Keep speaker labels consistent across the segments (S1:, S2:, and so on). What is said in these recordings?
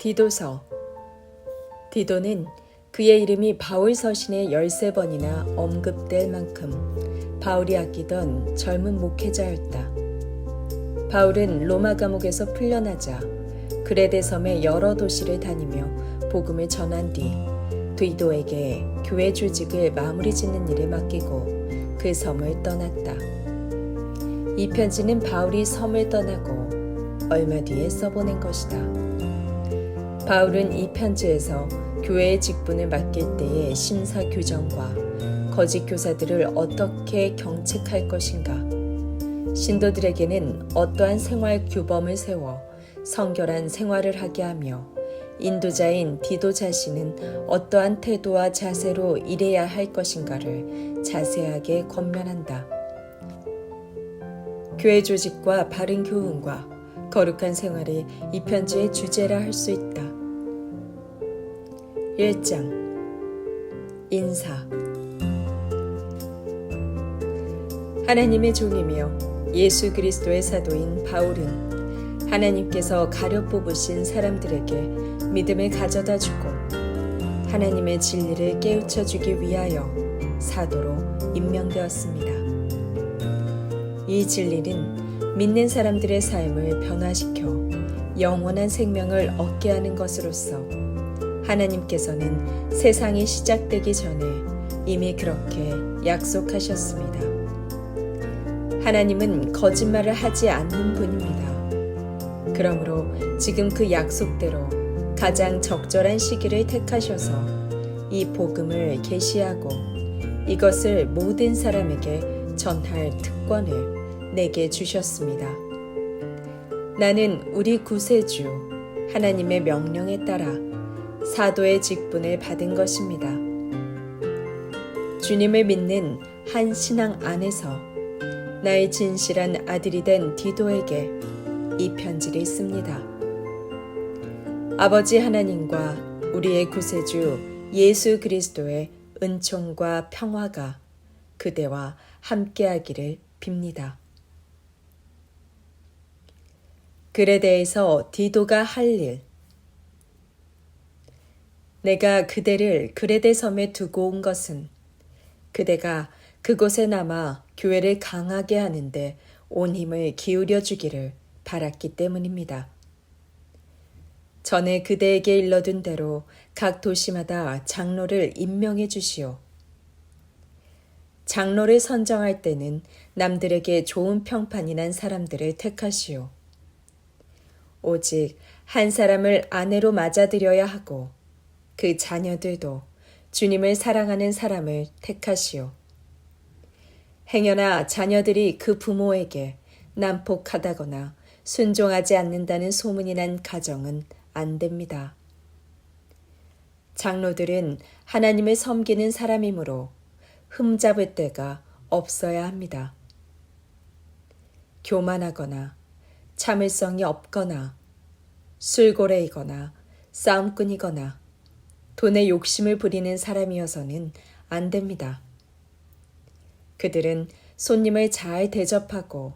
S1: 디도서. 디도는 그의 이름이 바울 서신에 13번이나 언급될 만큼 바울이 아끼던 젊은 목회자였다. 바울은 로마 감옥에서 풀려나자 그레데 섬의 여러 도시를 다니며 복음을 전한 뒤 디도에게 교회 조직을 마무리 짓는 일을 맡기고 그 섬을 떠났다. 이 편지는 바울이 섬을 떠나고 얼마 뒤에 써보낸 것이다. 바울은 이 편지에서 교회의 직분을 맡길 때의 심사 규정과 거짓 교사들을 어떻게 경책할 것인가, 신도들에게는 어떠한 생활 규범을 세워 성결한 생활을 하게 하며 인도자인 디도 자신은 어떠한 태도와 자세로 일해야 할 것인가를 자세하게 권면한다. 교회 조직과 바른 교훈과 거룩한 생활이 이 편지의 주제라 할 수 있다. 1장 인사. 하나님의 종이며 예수 그리스도의 사도인 바울은 하나님께서 가려 뽑으신 사람들에게 믿음을 가져다 주고 하나님의 진리를 깨우쳐 주기 위하여 사도로 임명되었습니다. 이 진리는 믿는 사람들의 삶을 변화시켜 영원한 생명을 얻게 하는 것으로서 하나님께서는 세상이 시작되기 전에 이미 그렇게 약속하셨습니다. 하나님은 거짓말을 하지 않는 분입니다. 그러므로 지금 그 약속대로 가장 적절한 시기를 택하셔서 이 복음을 계시하고 이것을 모든 사람에게 전할 특권을 내게 주셨습니다. 나는 우리 구세주 하나님의 명령에 따라 사도의 직분을 받은 것입니다. 주님을 믿는 한 신앙 안에서 나의 진실한 아들이 된 디도에게 이 편지를 씁니다. 아버지 하나님과 우리의 구세주 예수 그리스도의 은총과 평화가 그대와 함께하기를 빕니다. 그레데에서 디도가 할 일. 내가 그대를 그레데 섬에 두고 온 것은 그대가 그곳에 남아 교회를 강하게 하는데 온 힘을 기울여 주기를 바랐기 때문입니다. 전에 그대에게 일러둔 대로 각 도시마다 장로를 임명해 주시오. 장로를 선정할 때는 남들에게 좋은 평판이 난 사람들을 택하시오. 오직 한 사람을 아내로 맞아들여야 하고 그 자녀들도 주님을 사랑하는 사람을 택하시오. 행여나 자녀들이 그 부모에게 난폭하다거나 순종하지 않는다는 소문이 난 가정은 안 됩니다. 장로들은 하나님을 섬기는 사람이므로 흠잡을 데가 없어야 합니다. 교만하거나 참을성이 없거나 술고래이거나 싸움꾼이거나 돈에 욕심을 부리는 사람이어서는 안 됩니다. 그들은 손님을 잘 대접하고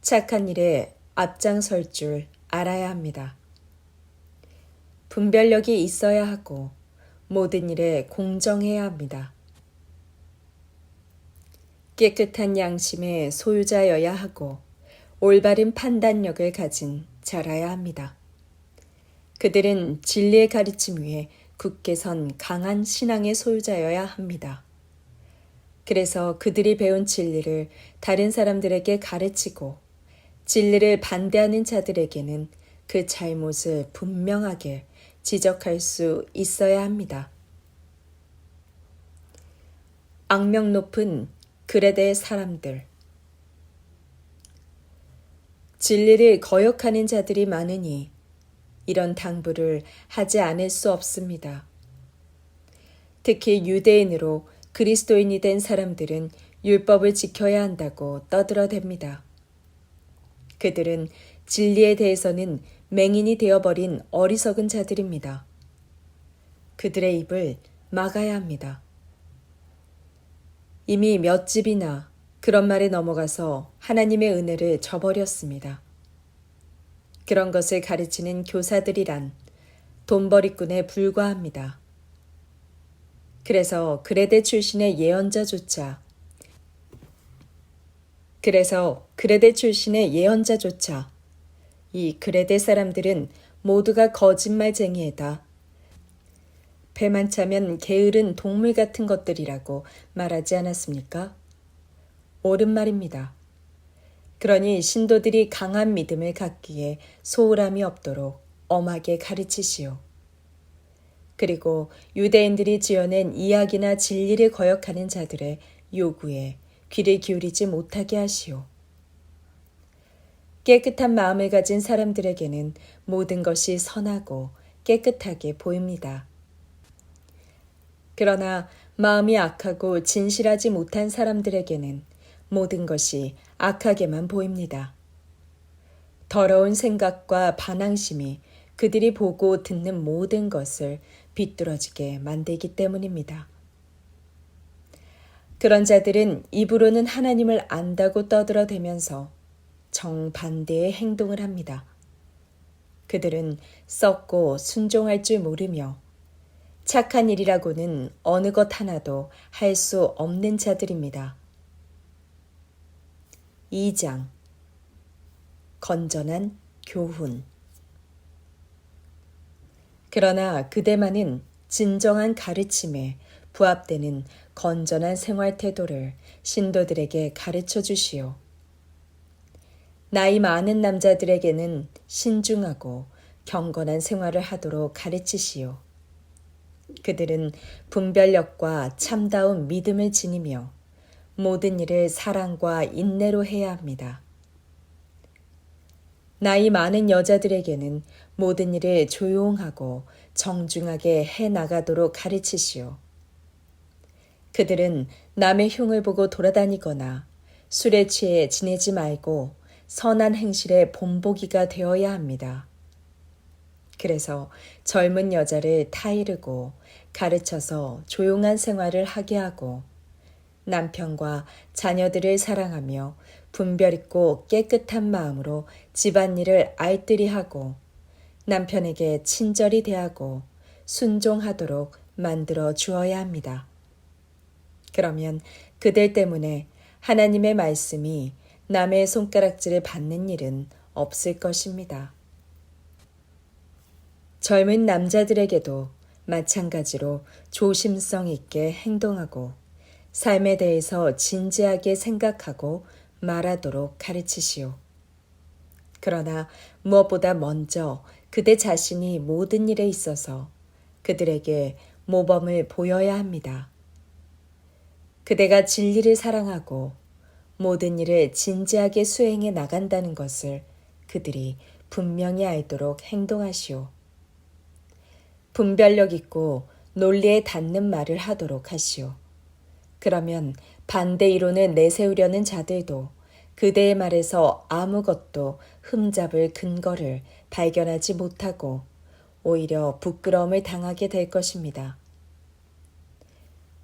S1: 착한 일에 앞장설 줄 알아야 합니다. 분별력이 있어야 하고 모든 일에 공정해야 합니다. 깨끗한 양심의 소유자여야 하고 올바른 판단력을 가진 자라야 합니다. 그들은 진리의 가르침 위에 굳게 선 강한 신앙의 소유자여야 합니다. 그래서 그들이 배운 진리를 다른 사람들에게 가르치고 진리를 반대하는 자들에게는 그 잘못을 분명하게 지적할 수 있어야 합니다. 악명 높은 그레데 사람들. 진리를 거역하는 자들이 많으니 이런 당부를 하지 않을 수 없습니다. 특히 유대인으로 그리스도인이 된 사람들은 율법을 지켜야 한다고 떠들어댑니다. 그들은 진리에 대해서는 맹인이 되어버린 어리석은 자들입니다. 그들의 입을 막아야 합니다. 이미 몇 집이나 그런 말에 넘어가서 하나님의 은혜를 저버렸습니다. 그런 것을 가르치는 교사들이란 돈벌이꾼에 불과합니다. 그래서 그레데 출신의 예언자조차 이 그레데 사람들은 모두가 거짓말쟁이에다 배만 차면 게으른 동물 같은 것들이라고 말하지 않았습니까? 옳은 말입니다. 그러니 신도들이 강한 믿음을 갖기에 소홀함이 없도록 엄하게 가르치시오. 그리고 유대인들이 지어낸 이야기나 진리를 거역하는 자들의 요구에 귀를 기울이지 못하게 하시오. 깨끗한 마음을 가진 사람들에게는 모든 것이 선하고 깨끗하게 보입니다. 그러나 마음이 악하고 진실하지 못한 사람들에게는 모든 것이 악하게만 보입니다. 더러운 생각과 반항심이 그들이 보고 듣는 모든 것을 비뚤어지게 만들기 때문입니다. 그런 자들은 입으로는 하나님을 안다고 떠들어대면서 정반대의 행동을 합니다. 그들은 썩고 순종할 줄 모르며 착한 일이라고는 어느 것 하나도 할 수 없는 자들입니다. 2장 건전한 교훈. 그러나 그대만은 진정한 가르침에 부합되는 건전한 생활 태도를 신도들에게 가르쳐 주시오. 나이 많은 남자들에게는 신중하고 경건한 생활을 하도록 가르치시오. 그들은 분별력과 참다운 믿음을 지니며 모든 일을 사랑과 인내로 해야 합니다. 나이 많은 여자들에게는 모든 일을 조용하고 정중하게 해나가도록 가르치시오. 그들은 남의 흉을 보고 돌아다니거나 술에 취해 지내지 말고 선한 행실의 본보기가 되어야 합니다. 그래서 젊은 여자를 타이르고 가르쳐서 조용한 생활을 하게 하고 남편과 자녀들을 사랑하며 분별 있고 깨끗한 마음으로 집안일을 알뜰히 하고 남편에게 친절히 대하고 순종하도록 만들어 주어야 합니다. 그러면 그들 때문에 하나님의 말씀이 남의 손가락질을 받는 일은 없을 것입니다. 젊은 남자들에게도 마찬가지로 조심성 있게 행동하고 삶에 대해서 진지하게 생각하고 말하도록 가르치시오. 그러나 무엇보다 먼저 그대 자신이 모든 일에 있어서 그들에게 모범을 보여야 합니다. 그대가 진리를 사랑하고 모든 일을 진지하게 수행해 나간다는 것을 그들이 분명히 알도록 행동하시오. 분별력 있고 논리에 닿는 말을 하도록 하시오. 그러면 반대 이론을 내세우려는 자들도 그대의 말에서 아무것도 흠잡을 근거를 발견하지 못하고 오히려 부끄러움을 당하게 될 것입니다.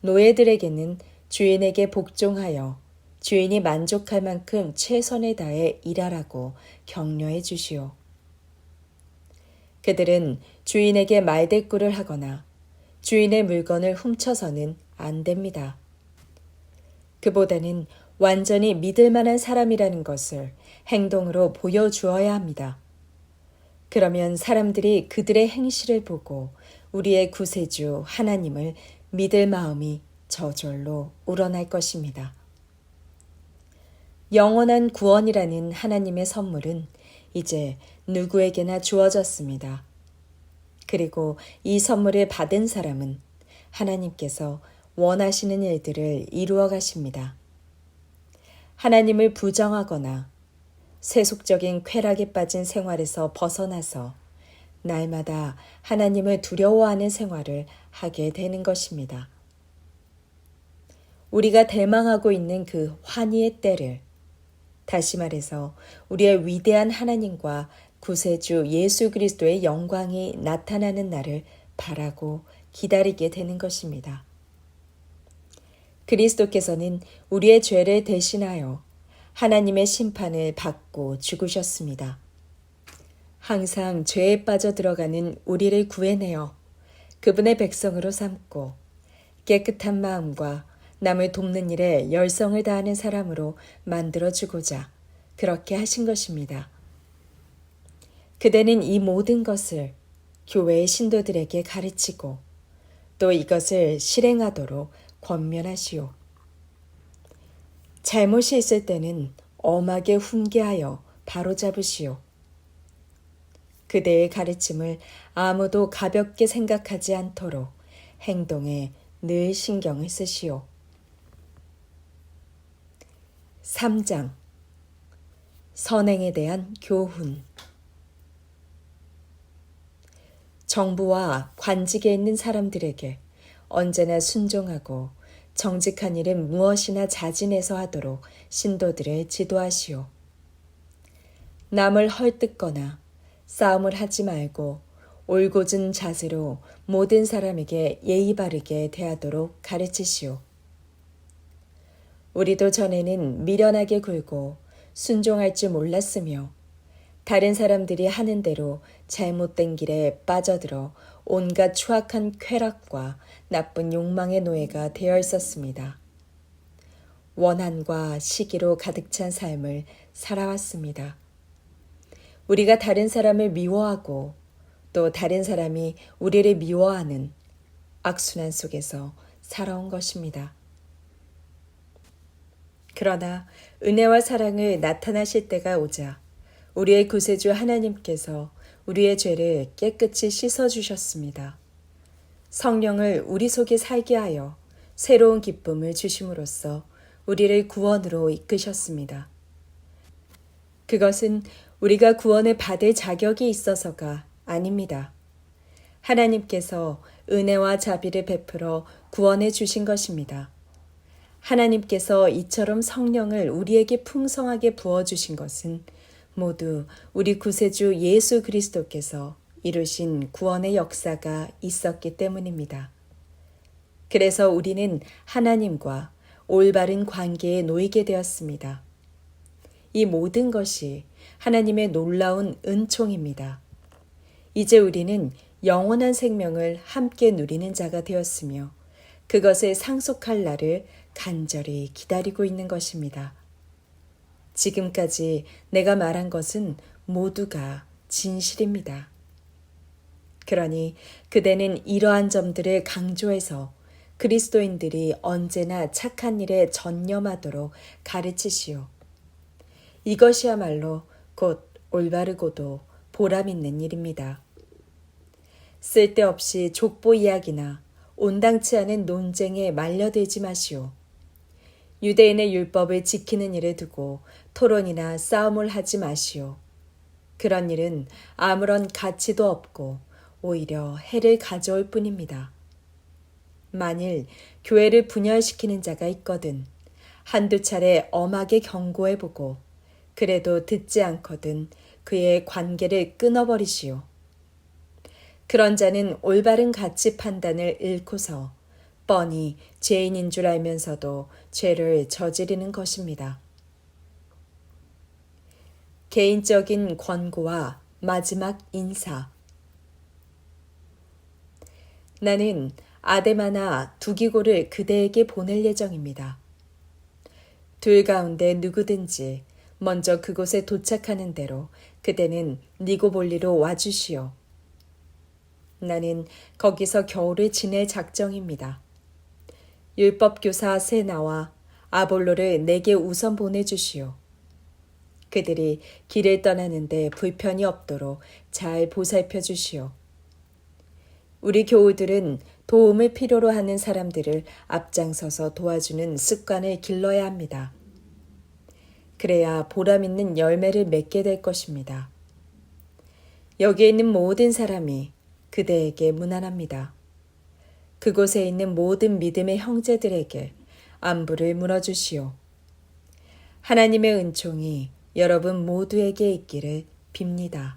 S1: 노예들에게는 주인에게 복종하여 주인이 만족할 만큼 최선을 다해 일하라고 격려해 주시오. 그들은 주인에게 말대꾸를 하거나 주인의 물건을 훔쳐서는 안 됩니다. 그보다는 완전히 믿을 만한 사람이라는 것을 행동으로 보여주어야 합니다. 그러면 사람들이 그들의 행실을 보고 우리의 구세주 하나님을 믿을 마음이 저절로 우러날 것입니다. 영원한 구원이라는 하나님의 선물은 이제 누구에게나 주어졌습니다. 그리고 이 선물을 받은 사람은 하나님께서 원하시는 일들을 이루어 가십니다. 하나님을 부정하거나 세속적인 쾌락에 빠진 생활에서 벗어나서 날마다 하나님을 두려워하는 생활을 하게 되는 것입니다. 우리가 대망하고 있는 그 환희의 때를, 다시 말해서 우리의 위대한 하나님과 구세주 예수 그리스도의 영광이 나타나는 날을 바라고 기다리게 되는 것입니다. 그리스도께서는 우리의 죄를 대신하여 하나님의 심판을 받고 죽으셨습니다. 항상 죄에 빠져 들어가는 우리를 구해내어 그분의 백성으로 삼고 깨끗한 마음과 남을 돕는 일에 열성을 다하는 사람으로 만들어주고자 그렇게 하신 것입니다. 그대는 이 모든 것을 교회의 신도들에게 가르치고 또 이것을 실행하도록 권면하시오. 잘못이 있을 때는 엄하게 훈계하여 바로잡으시오. 그대의 가르침을 아무도 가볍게 생각하지 않도록 행동에 늘 신경을 쓰시오. 3장 선행에 대한 교훈. 정부와 관직에 있는 사람들에게 언제나 순종하고 정직한 일은 무엇이나 자진해서 하도록 신도들을 지도하시오. 남을 헐뜯거나 싸움을 하지 말고 올곧은 자세로 모든 사람에게 예의 바르게 대하도록 가르치시오. 우리도 전에는 미련하게 굴고 순종할 줄 몰랐으며 다른 사람들이 하는 대로 잘못된 길에 빠져들어 온갖 추악한 쾌락과 나쁜 욕망의 노예가 되어 있었습니다. 원한과 시기로 가득 찬 삶을 살아왔습니다. 우리가 다른 사람을 미워하고 또 다른 사람이 우리를 미워하는 악순환 속에서 살아온 것입니다. 그러나 은혜와 사랑을 나타나실 때가 오자 우리의 구세주 하나님께서 우리의 죄를 깨끗이 씻어주셨습니다. 성령을 우리 속에 살게 하여 새로운 기쁨을 주심으로써 우리를 구원으로 이끄셨습니다. 그것은 우리가 구원을 받을 자격이 있어서가 아닙니다. 하나님께서 은혜와 자비를 베풀어 구원해 주신 것입니다. 하나님께서 이처럼 성령을 우리에게 풍성하게 부어주신 것은 모두 우리 구세주 예수 그리스도께서 이루신 구원의 역사가 있었기 때문입니다. 그래서 우리는 하나님과 올바른 관계에 놓이게 되었습니다. 이 모든 것이 하나님의 놀라운 은총입니다. 이제 우리는 영원한 생명을 함께 누리는 자가 되었으며 그것을 상속할 날을 간절히 기다리고 있는 것입니다. 지금까지 내가 말한 것은 모두가 진실입니다. 그러니 그대는 이러한 점들을 강조해서 그리스도인들이 언제나 착한 일에 전념하도록 가르치시오. 이것이야말로 곧 올바르고도 보람 있는 일입니다. 쓸데없이 족보 이야기나 온당치 않은 논쟁에 말려들지 마시오. 유대인의 율법을 지키는 일을 두고 토론이나 싸움을 하지 마시오. 그런 일은 아무런 가치도 없고 오히려 해를 가져올 뿐입니다. 만일 교회를 분열시키는 자가 있거든 한두 차례 엄하게 경고해보고 그래도 듣지 않거든 그의 관계를 끊어버리시오. 그런 자는 올바른 가치 판단을 잃고서 뻔히 죄인인 줄 알면서도 죄를 저지르는 것입니다. 개인적인 권고와 마지막 인사. 나는 아데마나 두기고를 그대에게 보낼 예정입니다. 둘 가운데 누구든지 먼저 그곳에 도착하는 대로 그대는 니고볼리로 와주시오. 나는 거기서 겨울을 지낼 작정입니다. 율법교사 세나와 아볼로를 내게 우선 보내주시오. 그들이 길을 떠나는데 불편이 없도록 잘 보살펴 주시오. 우리 교우들은 도움을 필요로 하는 사람들을 앞장서서 도와주는 습관을 길러야 합니다. 그래야 보람 있는 열매를 맺게 될 것입니다. 여기에 있는 모든 사람이 그대에게 문안합니다. 그곳에 있는 모든 믿음의 형제들에게 안부를 물어주시오. 하나님의 은총이 여러분 모두에게 있기를 빕니다.